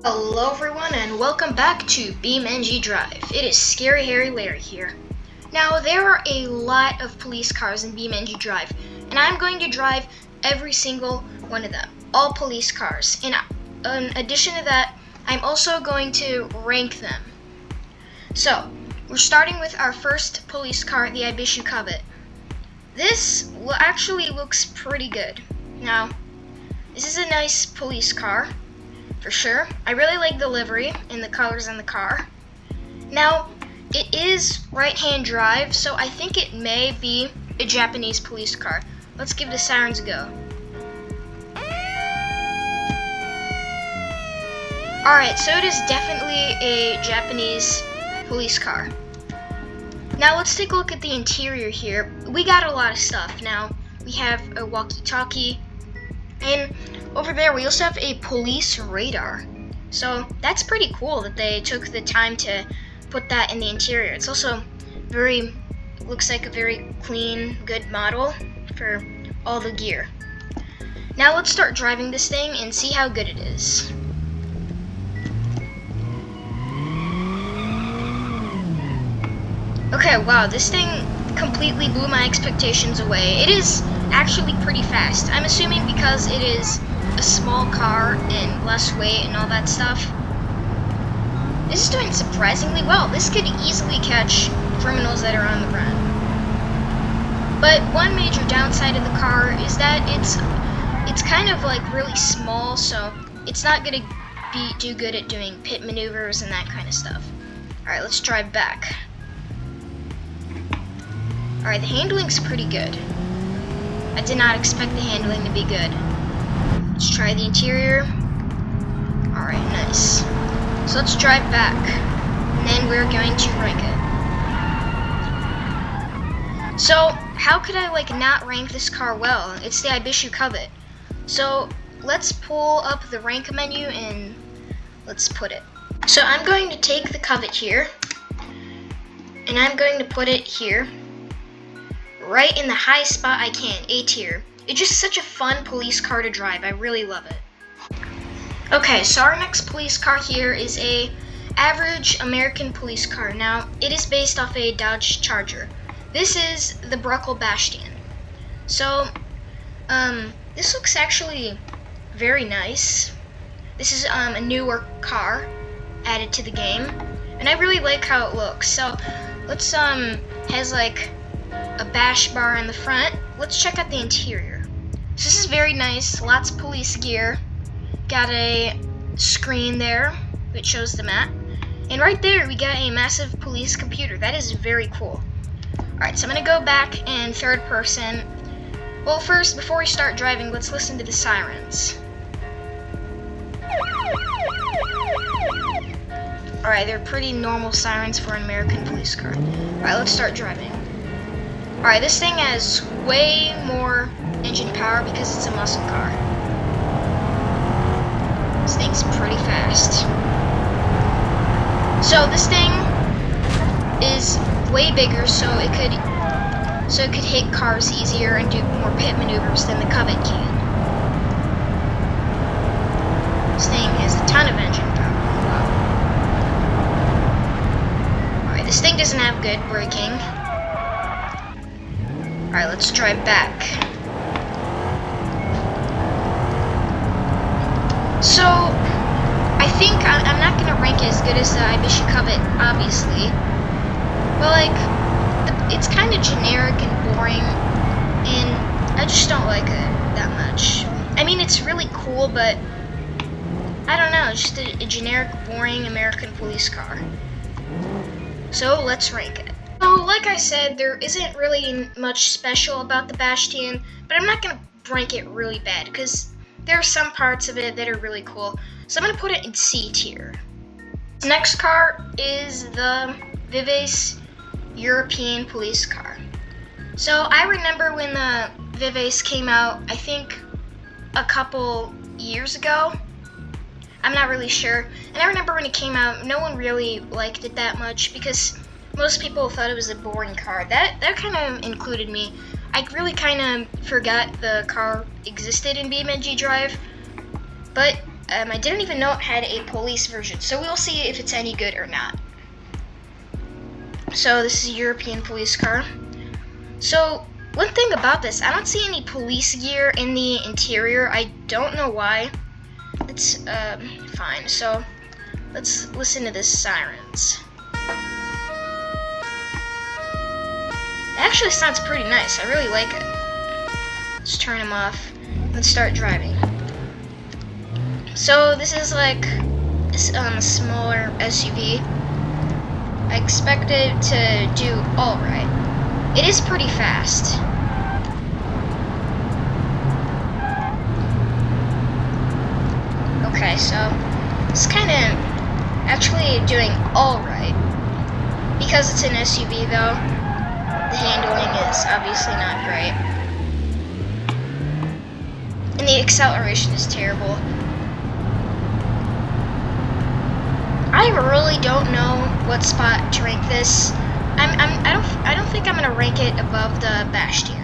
Hello everyone and welcome back to BeamNG Drive. It is Scary Harry Larry here. Now there are a lot of police cars in BeamNG Drive, and I'm going to drive every single one of them, all police cars. And in addition to that, I'm also going to rank them. So, we're starting with our first police car, the Ibishu Covet. This actually looks pretty good. Now, this is a nice police car, for sure. I really like the livery and the colors on the car. Now, it is right-hand drive, so I think it may be a Japanese police car. Let's give the sirens a go. Alright, so it is definitely a Japanese police car. Now let's take a look at the interior here. We got a lot of stuff. Now, we have a walkie-talkie, and over there we also have a police radar. So that's pretty cool that they took the time to put that in the interior. It's also looks like a very clean, good model for all the gear. Now let's start driving this thing and see how good it is. Okay, wow, this thing completely blew my expectations away. It is actually pretty fast. I'm assuming because it is a small car and less weight and all that stuff. This is doing surprisingly well. This could easily catch criminals that are on the run. But one major downside of the car is that it's kind of like really small, so it's not gonna do good at doing pit maneuvers and that kind of stuff. Alright, let's drive back. Alright, the handling's pretty good. I did not expect the handling to be good. Let's try the interior. Alright, nice. So let's drive back, and then we're going to rank it. So, how could I not rank this car well? It's the Ibishu Covet. So, let's pull up the rank menu and let's put it. So I'm going to take the Covet here, and I'm going to put it here, right in the highest spot I can, A tier. It's just such a fun police car to drive. I really love it. Okay, so our next police car here is a average American police car. Now, it is based off a Dodge Charger. This is the Bruckle Bastion. So, this looks actually very nice. This is a newer car added to the game, and I really like how it looks. So, let's has like a bash bar in the front. Let's check out the interior. So this is very nice, lots of police gear. Got a screen there that shows the map. And right there we got a massive police computer. That is very cool. Alright, so I'm gonna go back in third person. Well, first, before we start driving, let's listen to the sirens. Alright, they're pretty normal sirens for an American police car. Alright, let's start driving. Alright, this thing has way more engine power because it's a muscle car. This thing's pretty fast. So this thing is way bigger, so it could hit cars easier and do more pit maneuvers than the Covet can. This thing has a ton of engine power. Wow. Alright, this thing doesn't have good braking. Alright, let's drive back. So, I think I'm not going to rank it as good as the Ibishu Covet, obviously. But, it's kind of generic and boring, and I just don't like it that much. I mean, it's really cool, but I don't know, it's just a generic, boring American police car. So, let's rank it. So, like I said, there isn't really much special about the Bastion, but I'm not going to rank it really bad, because there are some parts of it that are really cool. So I'm going to put it in C tier. The next car is the Vives European police car. So I remember when the Vives came out, I think a couple years ago. I'm not really sure. And I remember when it came out, no one really liked it that much because most people thought it was a boring car. That kind of included me. I really kind of forgot the car existed in BeamNG Drive, but I didn't even know it had a police version, so we'll see if it's any good or not. So this is a European police car. So one thing about this, I don't see any police gear in the interior. I don't know why. It's fine. So let's listen to the sirens. It actually sounds pretty nice. I really like it. Let's turn them off. Let's start driving. So this is like a smaller SUV. I expect it to do all right. It is pretty fast. Okay, so it's kind of actually doing all right. Because it's an SUV though, the handling is obviously not great. And the acceleration is terrible. I really don't know what spot to rank this. I don't think I'm gonna rank it above the Bastion.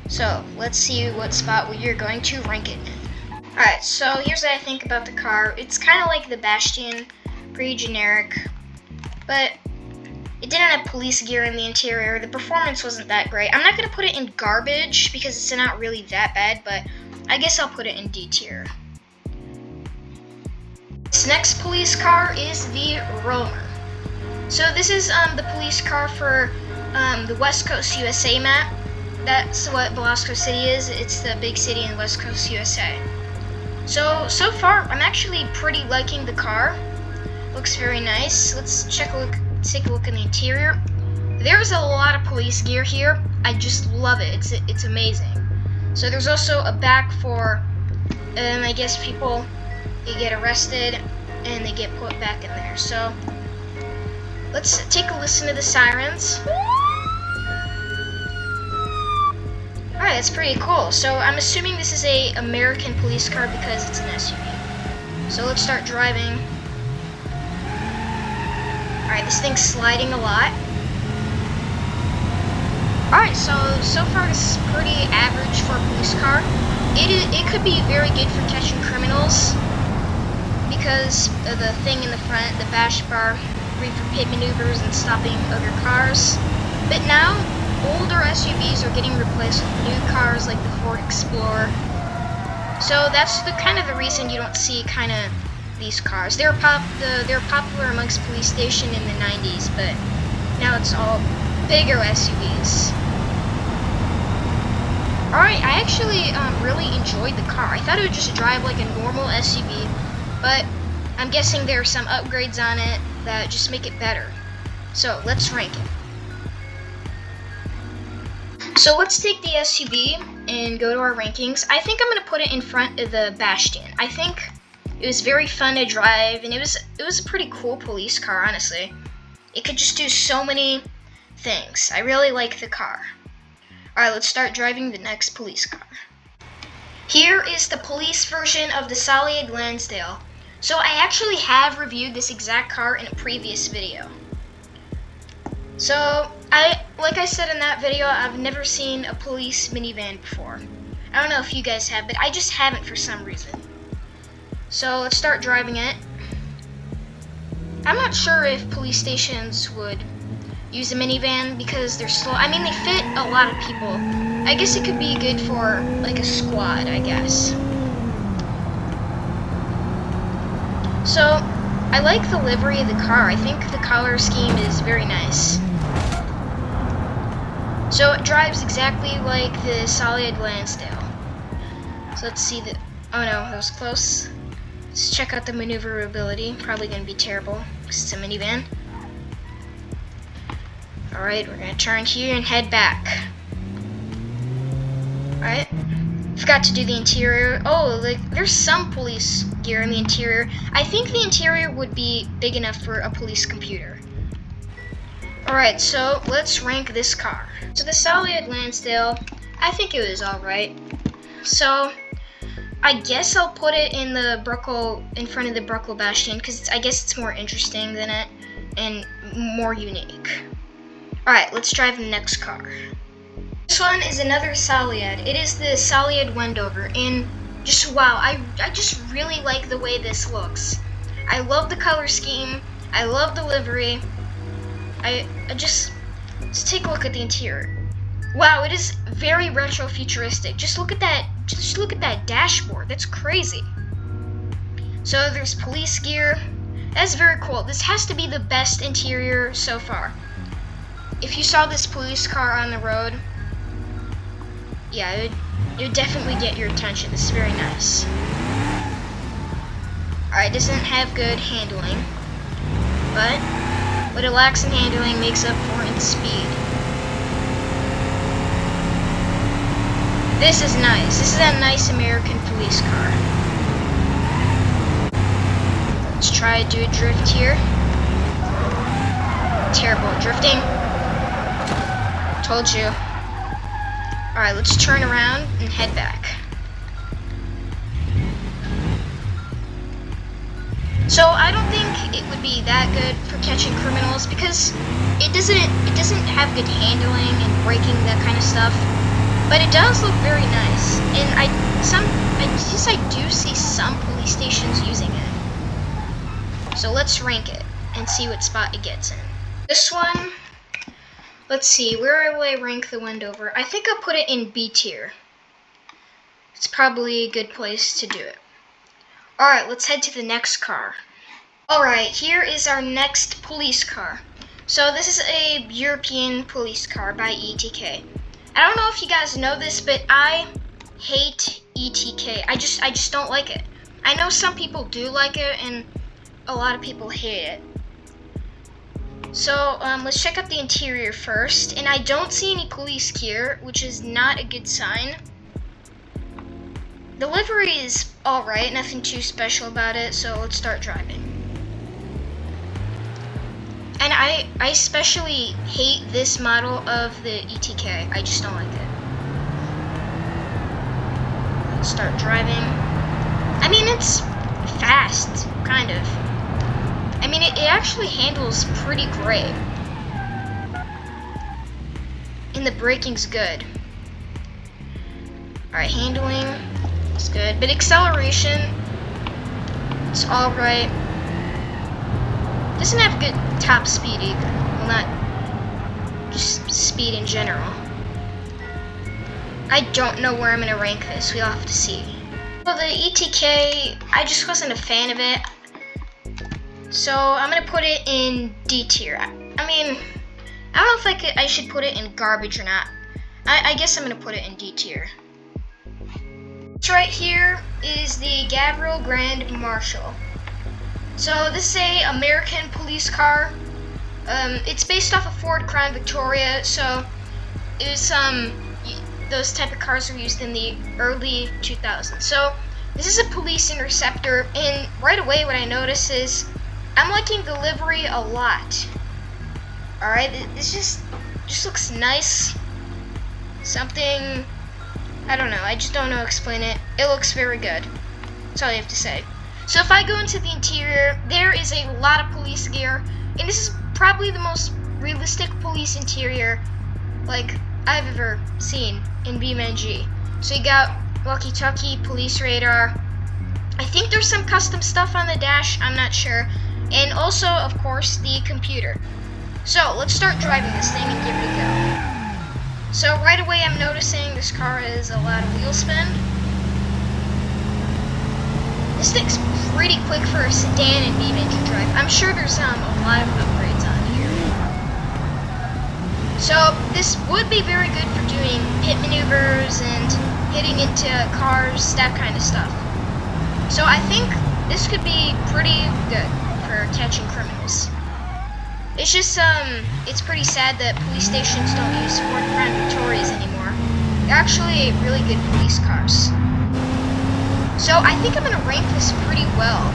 So let's see what spot we are going to rank it in. Alright, so here's what I think about the car. It's kind of like the Bastion, pretty generic, but it didn't have police gear in the interior. The performance wasn't that great. I'm not gonna put it in garbage because it's not really that bad, but I guess I'll put it in D tier. This next police car is the Roamer. So this is the police car for the West Coast USA map. That's what Velasco City is. It's the big city in West Coast USA. So far, I'm actually pretty liking the car. Looks very nice. Let's take a look in the interior. There's a lot of police gear here. I just love it. It's amazing. So there's also a back for, I guess people, they get arrested and they get put back in there. So let's take a listen to the sirens. Alright, that's pretty cool. So I'm assuming this is a American police car because it's an SUV. So let's start driving. Alright, this thing's sliding a lot. Alright, so far this is pretty average for a police car. It could be very good for catching criminals because of the thing in the front, the bash bar, great for pit maneuvers and stopping other cars. But now, older SUVs are getting replaced with new cars like the Ford Explorer. So that's kind of the reason you don't see kind of these cars. They're popular amongst police station in the 90s, but now it's all bigger SUVs. Alright, I actually really enjoyed the car. I thought it would just drive like a normal SUV, but I'm guessing there are some upgrades on it that just make it better. So let's rank it. So let's take the SUV and go to our rankings. I think I'm going to put it in front of the Bastion. I think it was very fun to drive, and it was a pretty cool police car, honestly. It could just do so many things. I really like the car. Alright, let's start driving the next police car. Here is the police version of the Solid Lansdale. So I actually have reviewed this exact car in a previous video. So, like I said in that video, I've never seen a police minivan before. I don't know if you guys have, but I just haven't for some reason. So let's start driving it. I'm not sure if police stations would use a minivan because they're slow. I mean, they fit a lot of people. I guess it could be good for like a squad, I guess. So, I like the livery of the car. I think the color scheme is very nice. So it drives exactly like the Solid Lansdale. So let's see the, oh no, that was close. Let's check out the maneuverability. Probably going to be terrible because it's a minivan. Alright, we're going to turn here and head back. Alright. Forgot to do the interior. Oh, like there's some police gear in the interior. I think the interior would be big enough for a police computer. Alright, so let's rank this car. So the Solid Lansdale, I think it was alright. So I guess I'll put it in the in front of the Bruckle Bastion because I guess it's more interesting than it and more unique. Alright, let's drive the next car. This one is another Salyed. It is the Salyed Wendover, and just wow, I just really like the way this looks. I love the color scheme. I love the livery. Let's take a look at the interior. Wow, it is very retro futuristic. Just look at that dashboard. That's crazy. So there's police gear. That's very cool. This has to be the best interior so far. If you saw this police car on the road, yeah, it would definitely get your attention. This is very nice. Alright, doesn't have good handling, but what it lacks in handling makes up for in speed. This is nice. This is a nice American police car. Let's try to do a drift here. Terrible at drifting. Told you. Alright, let's turn around and head back. So I don't think it would be that good for catching criminals because it doesn't have good handling and braking, that kind of stuff. But it does look very nice, and I do see some police stations using it. So let's rank it and see what spot it gets in. This one, let's see, where will I rank the Wendover? I think I'll put it in B tier. It's probably a good place to do it. Alright, let's head to the next car. Alright, here is our next police car. So this is a European police car by ETK. I don't know if you guys know this, but I hate ETK. I just don't like it. I know some people do like it, and a lot of people hate it. So let's check out the interior first, and I don't see any police gear, which is not a good sign. The livery is alright, nothing too special about it, so let's start driving. And I especially hate this model of the ETK. I just don't like it. Let's start driving. I mean, it's fast, kind of. I mean, it actually handles pretty great. And the braking's good. Alright, handling is good. But acceleration, it's alright. Doesn't have good top speed either. Well, not just speed in general. I don't know where I'm gonna rank this. We'll have to see. Well, the ETK, I just wasn't a fan of it. So I'm gonna put it in D tier. I mean, I don't know if I should put it in garbage or not. I guess I'm gonna put it in D tier. This right here is the Gabriel Grand Marshal. So this is a American police car. It's based off a Ford Crown Victoria, so it was those type of cars were used in the early 2000s. So this is a police interceptor, and right away what I notice is I'm liking the livery a lot. Alright, this just looks nice. Something, I don't know, I just don't know how to explain it. It looks very good. That's all you have to say. So if I go into the interior, there is a lot of police gear, and this is probably the most realistic police interior like I've ever seen in BeamNG. So you got walkie-talkie, police radar. I think there's some custom stuff on the dash, I'm not sure. And also, of course, the computer. So let's start driving this thing and give it a go. So right away I'm noticing this car has a lot of wheel spin. This thing's pretty quick for a sedan in BeamNG Drive. I'm sure there's a lot of upgrades on here. So this would be very good for doing pit maneuvers and hitting into cars, that kind of stuff. So I think this could be pretty good for catching criminals. It's just it's pretty sad that police stations don't use Ford Crown Victorias anymore. They're actually really good police cars. So I think I'm going to rank this pretty well.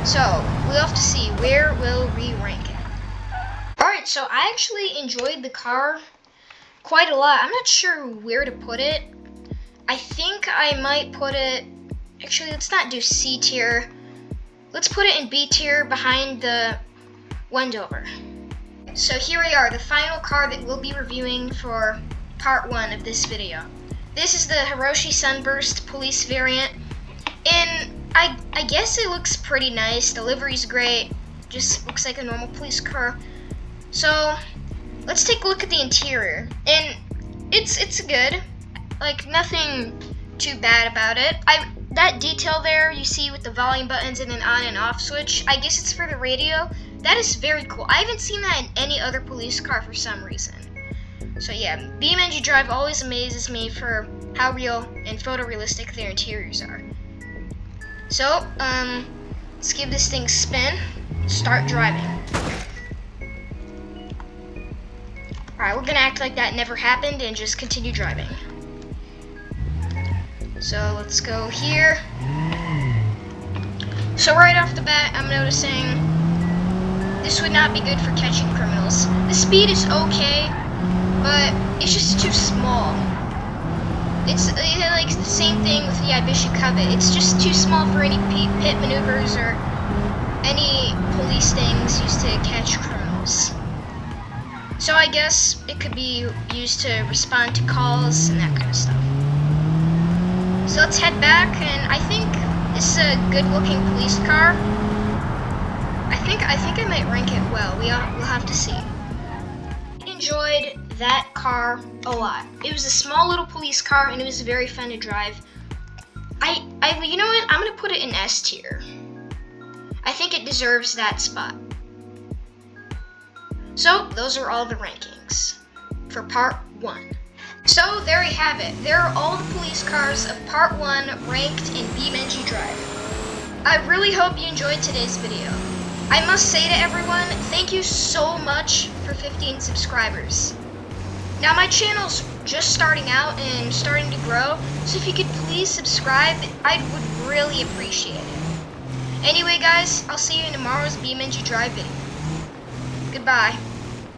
So we'll have to see, where will we rank it? Alright, so I actually enjoyed the car quite a lot. I'm not sure where to put it. I think I might put it, actually let's not do C tier. Let's put it in B tier behind the Wendover. So here we are, the final car that we'll be reviewing for part 1 of this video. This is the Hiroshi Sunburst police variant, and I guess it looks pretty nice. The livery's great, just looks like a normal police car. So let's take a look at the interior, and it's good. Like, nothing too bad about it. That detail there you see with the volume buttons and an on and off switch, I guess it's for the radio. That is very cool. I haven't seen that in any other police car for some reason. So yeah, BeamNG Drive always amazes me for how real and photorealistic their interiors are. So, let's give this thing a spin. Start driving. Alright, we're gonna act like that never happened and just continue driving. So let's go here. So right off the bat, I'm noticing this would not be good for catching criminals. The speed is okay, but it's just too small. It's like the same thing with the Ibishu Covet. It's just too small for any pit maneuvers or any police things used to catch criminals. So I guess it could be used to respond to calls and that kind of stuff. So let's head back, and I think this is a good-looking police car. I think I might rank it well. We'll have to see. I enjoyed that car a lot. It was a small little police car, and it was very fun to drive. You know what? I'm gonna put it in S tier. I think it deserves that spot. So those are all the rankings for part 1. So there you have it. There are all the police cars of part 1 ranked in BeamNG Drive. I really hope you enjoyed today's video. I must say to everyone, thank you so much for 15 subscribers. Now my channel's just starting out and starting to grow, so if you could please subscribe, I would really appreciate it. Anyway guys, I'll see you in tomorrow's BeamNG Drive video. Goodbye.